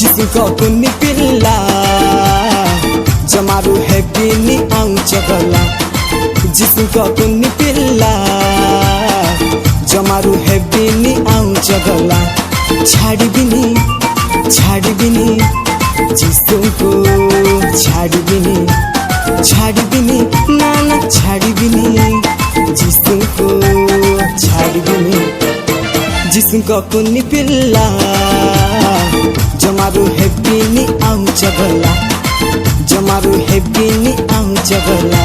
जिसको कुन्नी पिल्ला जमारू है बिनी आउच गला जिसको कुन्नी पिल्ला जमारू है बिनी आउच गला छाड़ी बिनी जिसको छाड़ी बिनी नाना छाड़ी बिनी जिसको छाड़ी बिनी जिसको कुन्नी पिल्ला जमारू है बिनी आउच गला जमारू है बिनी आउच गला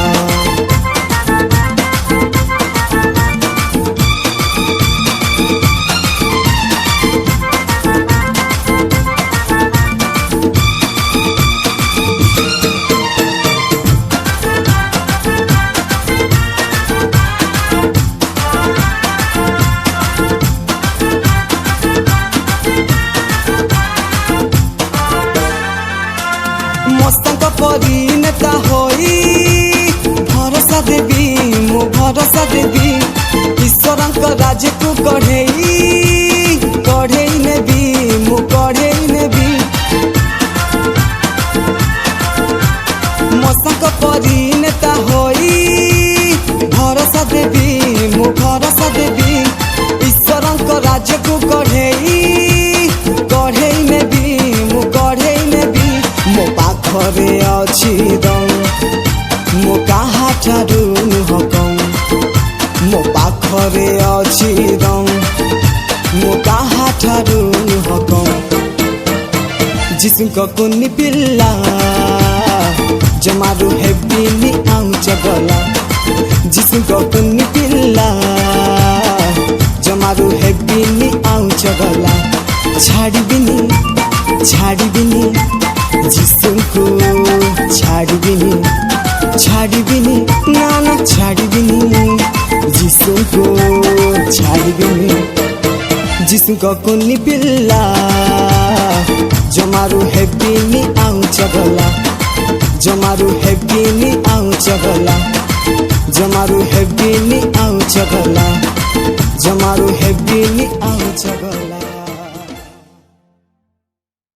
मस्तंक परी नेता होई भरोसा देवी मो भरोसा देवी ईश्वरंक राज को कढ़ेई नेबी मो कढ़ेई नेबी मस्तंक परी नेता होई भरोसा देवी मो भरोसा देवी ईश्वरंक राज को कढ़ेई नेबी मो कढ़ेई नेबी मो पाखरे अछि दम मो काहा ठारू नुहकम मो पाखरे अछि दम मो काहा ठारू नुहकम जिसको कुन्नी पिल्ला जमारू है बिनी आउच गला जिसको कुन्नी पिल्ला जमारू है बिनी आउच गला छाड़ी बिनी जिसको छाड़ी बिनी नाना छाड़ी बिनी जिसको छाड़ी बिनी जिसको कुन्नी पिल्ला जमारू है बिनी आउच गला जमारू है बिनी आउच गला जमारू है बिनी आउच गला जमारू है बिनी आउच गला।